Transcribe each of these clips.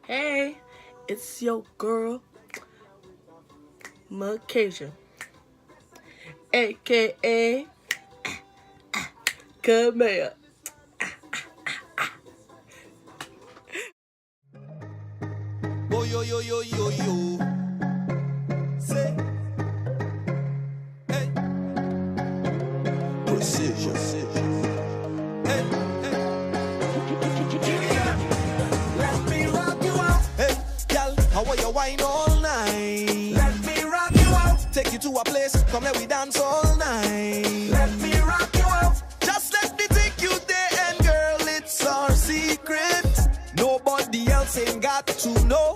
Hey, it's your girl, Macasia, aka Kamaa. Oh yo yo yo yo yo. Say, hey, precision. Hey, hey. Let me rock you out. Hey, girl, how are you wine all night? Let me rock you out. Take you to a place, come let we dance all night. Let me rock you out. Just let me take you there, and girl, it's our secret. Nobody else ain't got to know.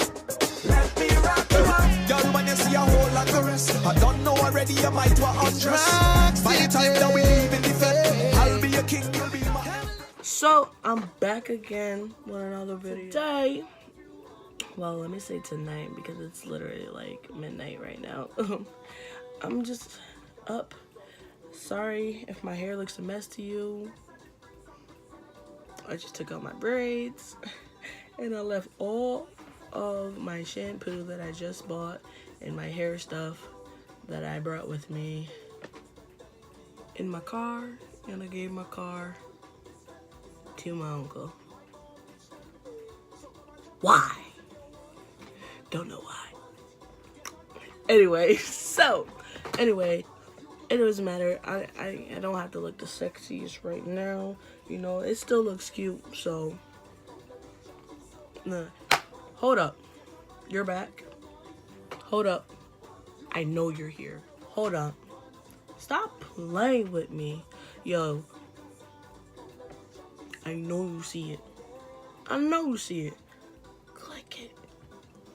Let me rock you out. Girl, when you see a whole lot of rest, I don't know already, you might want undress. By the time that we leave in the fed, I'll be your king, you'll be my... So I'm back again with another video. Today, well, let me say tonight because it's literally like midnight right now. I'm just up. Sorry if my hair looks a mess to you. I just took out my braids and I left all of my shampoo that I just bought and my hair stuff that I brought with me in my car, and I gave my car to my uncle. Why? Don't know why. Anyway, it doesn't matter. I don't have to look the sexiest right now. You know, it still looks cute, so nah. Hold up. You're back. Hold up. I know you're here. Hold up. Stop playing with me. Yo. I know you see it. I know you see it. Click it.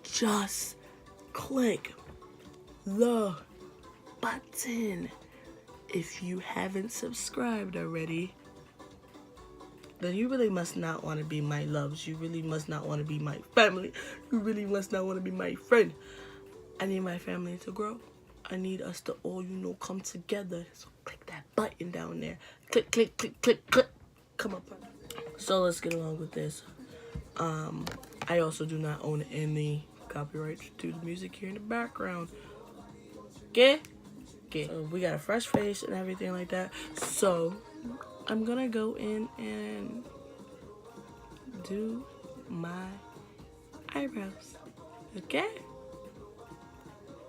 Just click the button. If you haven't subscribed already, then you really must not want to be my loves. You really must not want to be my family. You really must not want to be my friend. I need my family to grow. I need us to all, come together. So click that button down there. Click, click, click, click, click. Come up. So let's get along with this. I also do not own any copyrights to the music here in the background. Okay? Okay. So we got a fresh face and everything like that. So I'm gonna go in and do my eyebrows. Okay?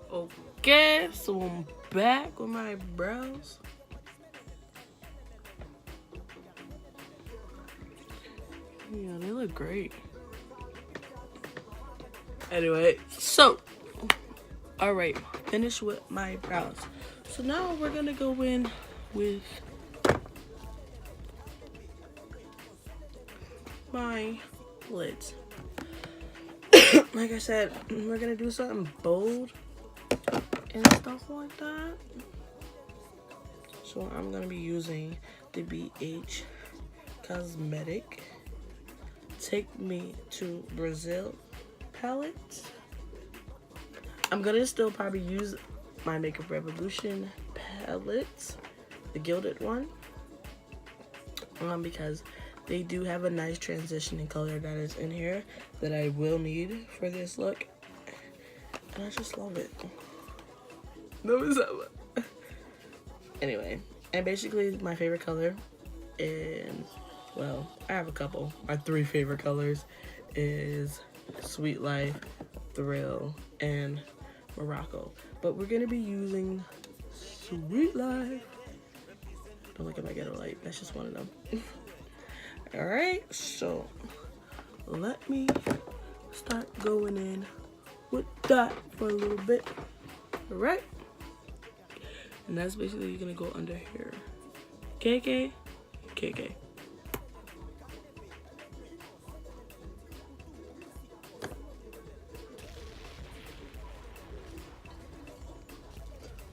Okay, so I'm back with my eyebrows. Yeah, they look great. Anyway, so, alright, finished with my brows. So now we're gonna go in with my lids. Like I said, we're gonna do something bold and stuff like that. So I'm gonna be using the BH Cosmetic Take Me to Brazil palette. I'm gonna still probably use my Makeup Revolution palette, the gilded one, because they do have a nice transitioning color that is in here that I will need for this look, and I just love it. No, it's not. Anyway, and basically my favorite color, and well, I have a couple. My three favorite colors is Sweet Life, Thrill, and Morocco. But we're gonna be using Sweet Life. Don't look at my ghetto light. That's just one of them. All right, so let me start going in with that for a little bit. All right, and that's basically gonna go under here. KK, KK.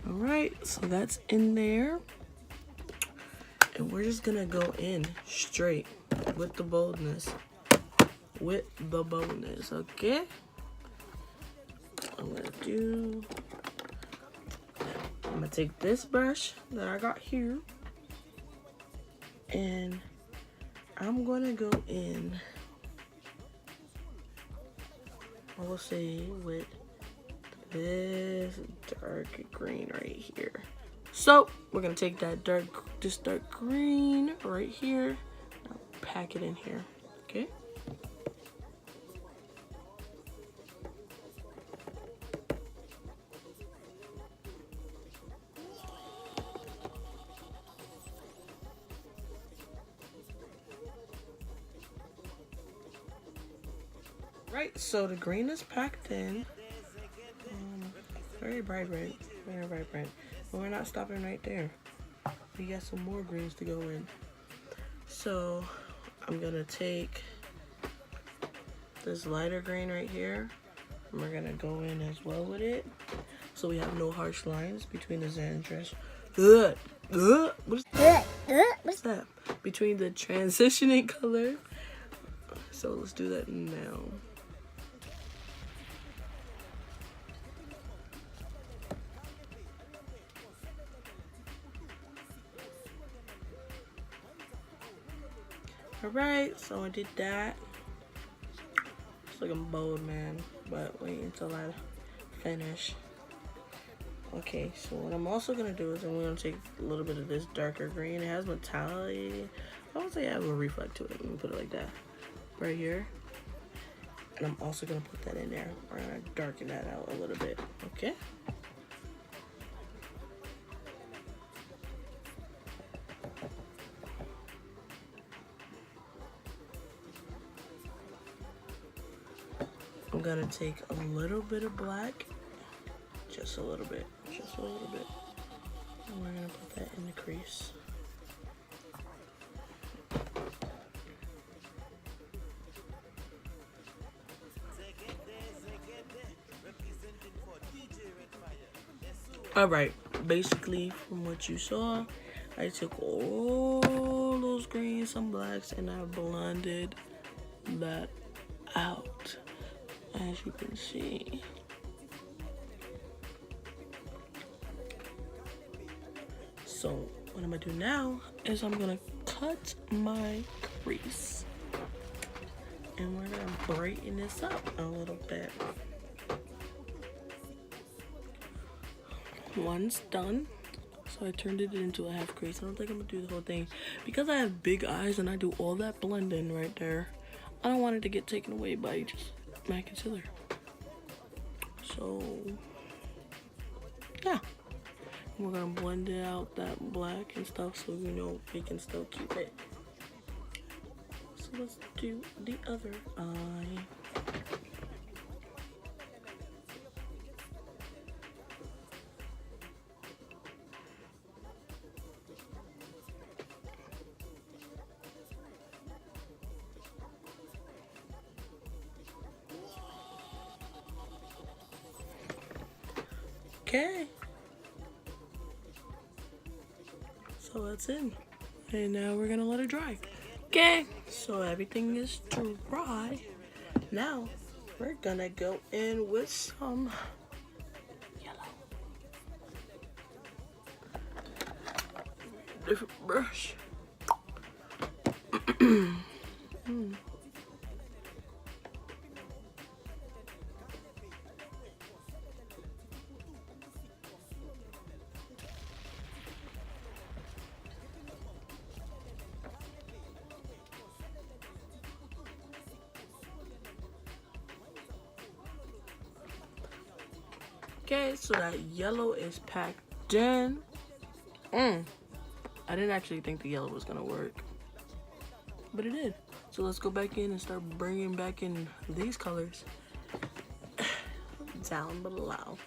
Alright, so that's in there. And we're just gonna go in straight with the boldness. With the boldness, okay? I'm gonna take this brush that I got here. And I'm gonna go in I will say with this dark green right here. So we're gonna take this dark green right here, now pack it in here, okay? Right, so the green is packed in. Very bright red, very bright red. But we're not stopping right there. We got some more greens to go in. So I'm gonna take this lighter green right here, and we're gonna go in as well with it. So we have no harsh lines between the Xandresh. What's that? Between the transitioning color. So let's do that now. Alright, so I did that. It's looking bold, man, but wait until I finish. Okay, so what I'm also gonna do is I'm gonna take a little bit of this darker green. It has metallic. I would say I have a reflect to it. Let me put it like that. Right here. And I'm also gonna put that in there. We're gonna darken that out a little bit, okay? I'm gonna take a little bit of black, just a little bit, and we're gonna put that in the crease. Alright, basically from what you saw, I took all those greens and blacks and I blended that out, as you can see. So what I'm gonna do now is I'm gonna cut my crease and we're gonna brighten this up a little bit. One's done, so I turned it into a half crease. I don't think I'm gonna do the whole thing because I have big eyes and I do all that blending right there. I don't want it to get taken away by just my concealer. So yeah, we're gonna blend it out, that black and stuff, so you know we can still keep it. So let's do the other eye. Okay, so that's it, and now we're gonna let it dry. Okay, so everything is dry. Now we're gonna go in with some yellow. Different brush. Okay, so that yellow is packed in. I didn't actually think the yellow was gonna work, but it did. So let's go back in and start bringing back in these colors down below.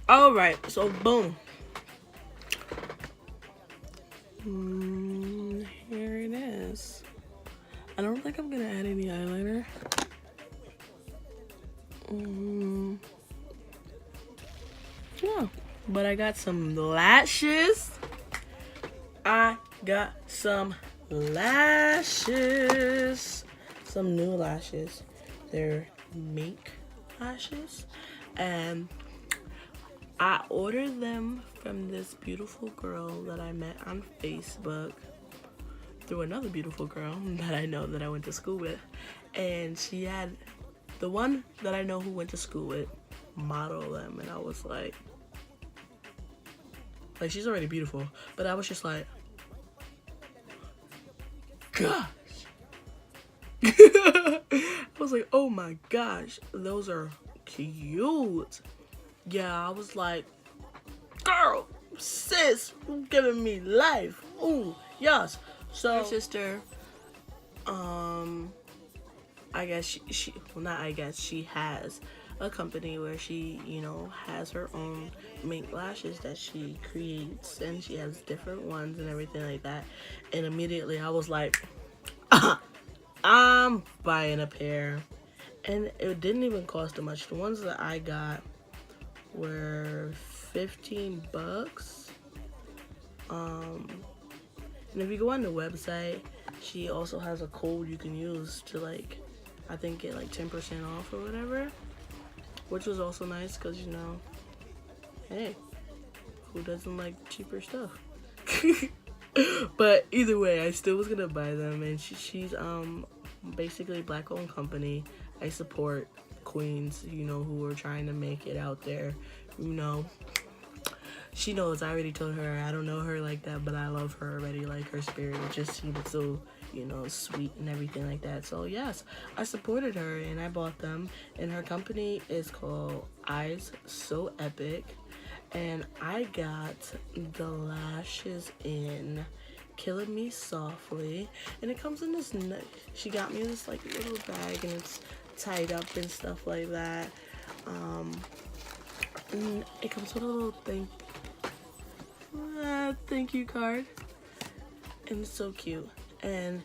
All right, so boom. Here it is. I don't think I'm gonna add any eyeliner. Yeah, but I got some lashes. Some new lashes. They're mink lashes, and I ordered them from this beautiful girl that I met on Facebook through another beautiful girl that I know that I went to school with, and she had the one that I know who went to school with model them, and I was like she's already beautiful, but I was just like, gosh. I was like, oh my gosh, those are cute. Yeah, I was like, girl, sis, you giving me life. Ooh, yes. So her sister, I guess she has a company where she, has her own mink lashes that she creates, and she has different ones and everything like that. And immediately I was like, I'm buying a pair. And it didn't even cost that much. The ones that I got were $15. And if you go on the website, she also has a code you can use to I think get 10% off or whatever, which was also nice because hey, who doesn't like cheaper stuff? But either way, I still was gonna buy them, and she's basically Black-owned company. I support queens, who are trying to make it out there. She knows. I already told her I don't know her like that, but I love her already. Her spirit just seemed so, sweet and everything like that. So yes, I supported her and I bought them. And her company is called Eyes So Epic. And I got the lashes in Killing Me Softly. And it comes in this, she got me this little bag, and it's tied up and stuff like that. And it comes with a little thank you card, and it's so cute. And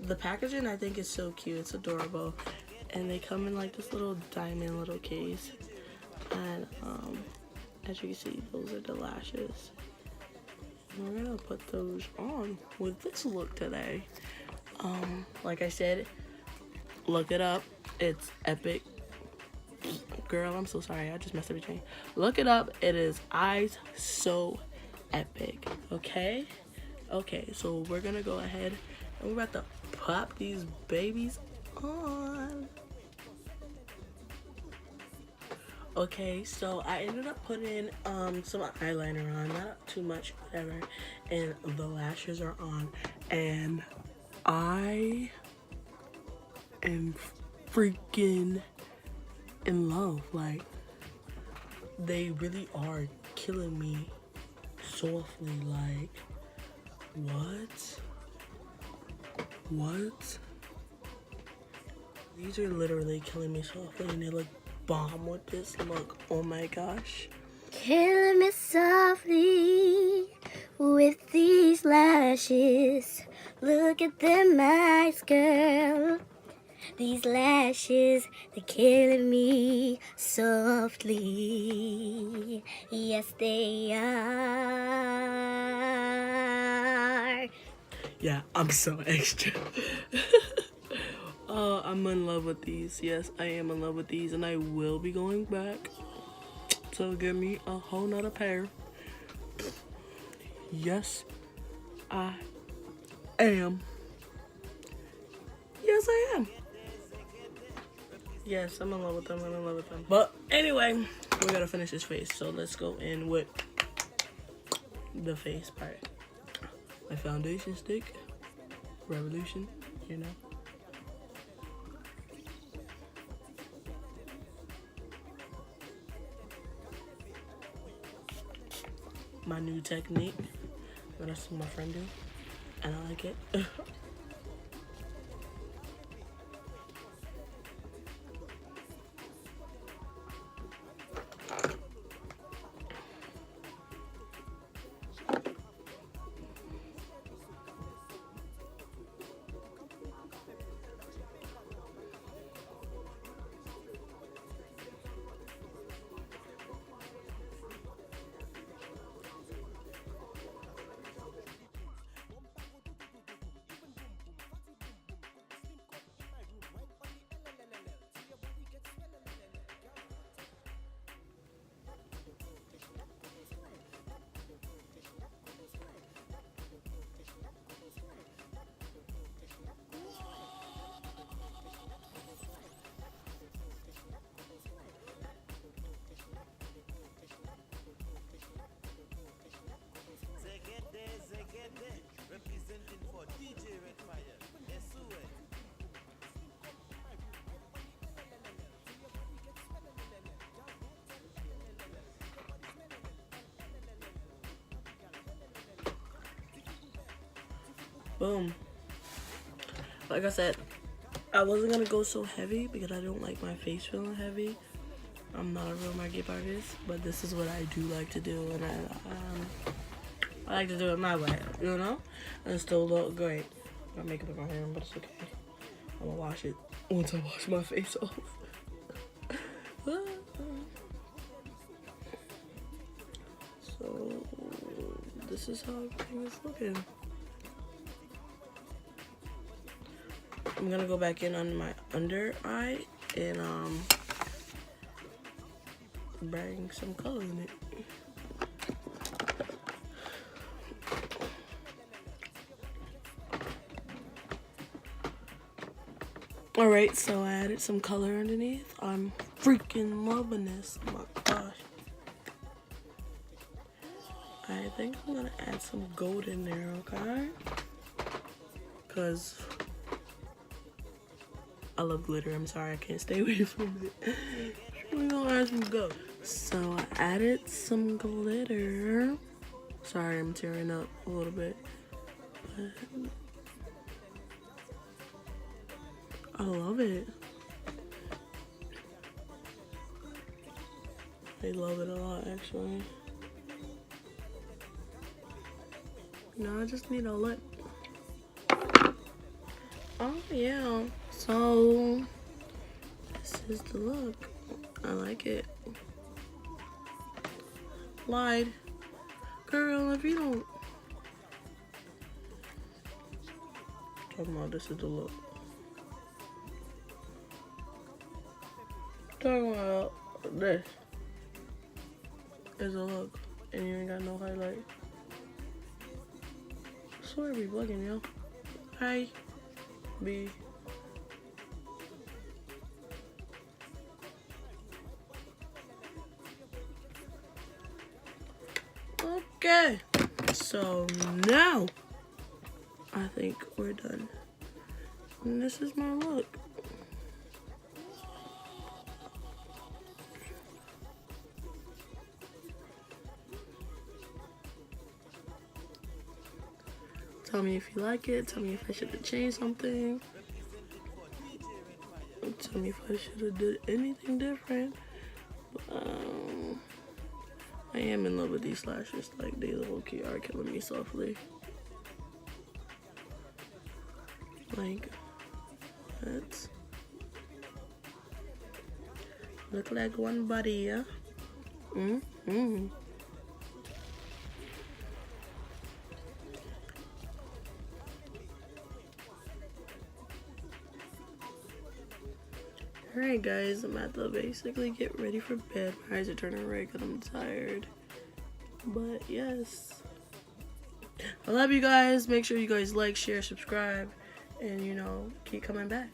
the packaging, I think, is so cute. It's adorable, and they come in this little diamond little case. And as you can see, those are the lashes. And we're gonna put those on with this look today. Like I said, look it up. It's epic. Girl, I'm so sorry. I just messed everything. Look it up. It is Eyes So Epic. Okay, so we're gonna go ahead and we're about to pop these babies on. Okay, so I ended up putting some eyeliner on, not too much, whatever, and the lashes are on, and I am freaking in love. They really are killing me softly. What? These are literally killing me softly, and they look bomb with this look. Oh my gosh. Killing me softly with these lashes. Look at them eyes, girl. These lashes, they're killing me softly. Yes, they are. Yeah, I'm so extra. I'm in love with these. Yes, I am in love with these, and I will be going back to get me a whole nother pair. Yes, I am. Yes, I am. Yes, I'm in love with them. But anyway, we gotta finish this face, so let's go in with the face part. My foundation stick, Revolution, My new technique that I see my friend do, and I like it. Boom. Like I said, I wasn't gonna go so heavy because I don't like my face feeling heavy. I'm not a real makeup artist, but this is what I do like to do, and I like to do it my way, you know, and still look great. I got makeup in my hair, but it's okay. I'm gonna wash it once I wash my face off. So this is how everything is looking. I'm gonna go back in on my under eye and bring some color in it. Alright, so I added some color underneath. I'm freaking loving this. Oh my gosh. I think I'm gonna add some gold in there, okay? Because I love glitter. I'm sorry, I can't stay away from it. We're gonna add some gold. So I added some glitter. Sorry, I'm tearing up a little bit. But I love it. I love it a lot, actually. Now I just need a lip. Oh yeah, so this is the look. I like it. Lied. Girl, if you don't... Talking about this is the look. Talking about this is a look. And you ain't got no highlight. I swear be bugging, yo. Hi. B. Okay, so now I think we're done. And this is my look. Tell me if you like it. Tell me if I should have changed something. Tell me if I should have did anything different. I am in love with these lashes. Like, they low-key are killing me softly. Like, what? Look like one body, yeah? Mm-hmm. Alright guys, I'm at to basically get ready for bed. My eyes are turning red because I'm tired. But yes. I love you guys. Make sure you guys like, share, subscribe, and you know, keep coming back.